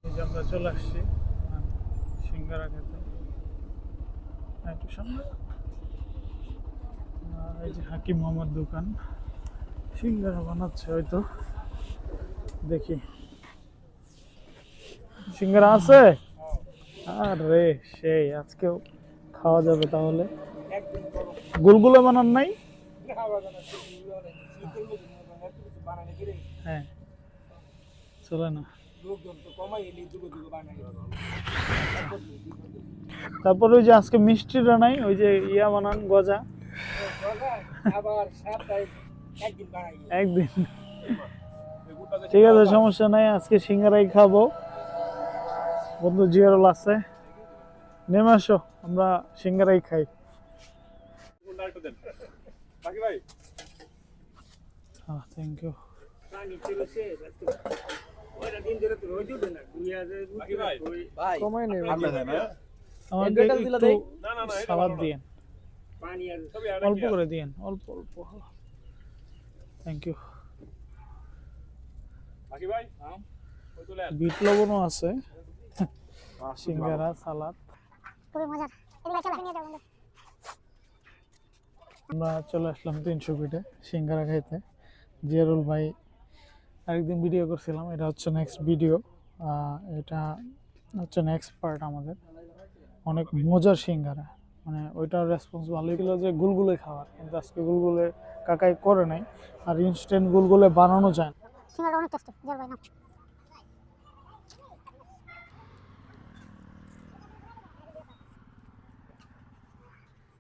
এই যে আমরা চলে আসছি সিঙ্গারা খেতে। একটু সামনে এই যে হাকিম মোহাম্মদ দোকান, সিঙ্গারা বানাচ্ছে হয়তো, দেখি সিঙ্গারা আছে। আরে সেই আজকেও খাওয়া যাবে তাহলে। গুলগুলো বানান নাই? হ্যাঁ চলে না। তারপর ওই যে আজকে মিষ্টিটা নাই, ওই যে ইয়া বানান গজা একদিন। ঠিক আছে সমস্যা নাই, আজকে সিঙ্গারাই খাবো। বন্ধু জিয়ারল আছে, নেমে আসো আমরা সিঙ্গারাই খাই। Thank you. কমাই নেবেন, আমাকে একটু সালাদ দিয়েন, অল্প করে দিয়েন, অল্প অল্প। Thank you. বিট লবণও আছে, সিঙ্গারা সালাদ খুবই মজার। আমরা চলে আসলাম 300 ফিটে সিঙ্গারা খাইতে। জিয়ারুল ভাই আরেকদিন ভিডিও করছিলাম, এটা হচ্ছে নেক্সট ভিডিও। এটা হচ্ছে নেক্সট পার্ট আমাদের। অনেক মজার সিঙ্গারা, মানে ওইটার রেসপন্স ভালোই ছিল যে গুলগুলে খাওয়ার, কিন্তু আজকে গুলগুলে কাকাই করে নাই, আর ইনস্ট্যান্ট গুলগুলে বানানো যায় না। সিঙ্গারা অনেক টেস্টি, জল ভাই না।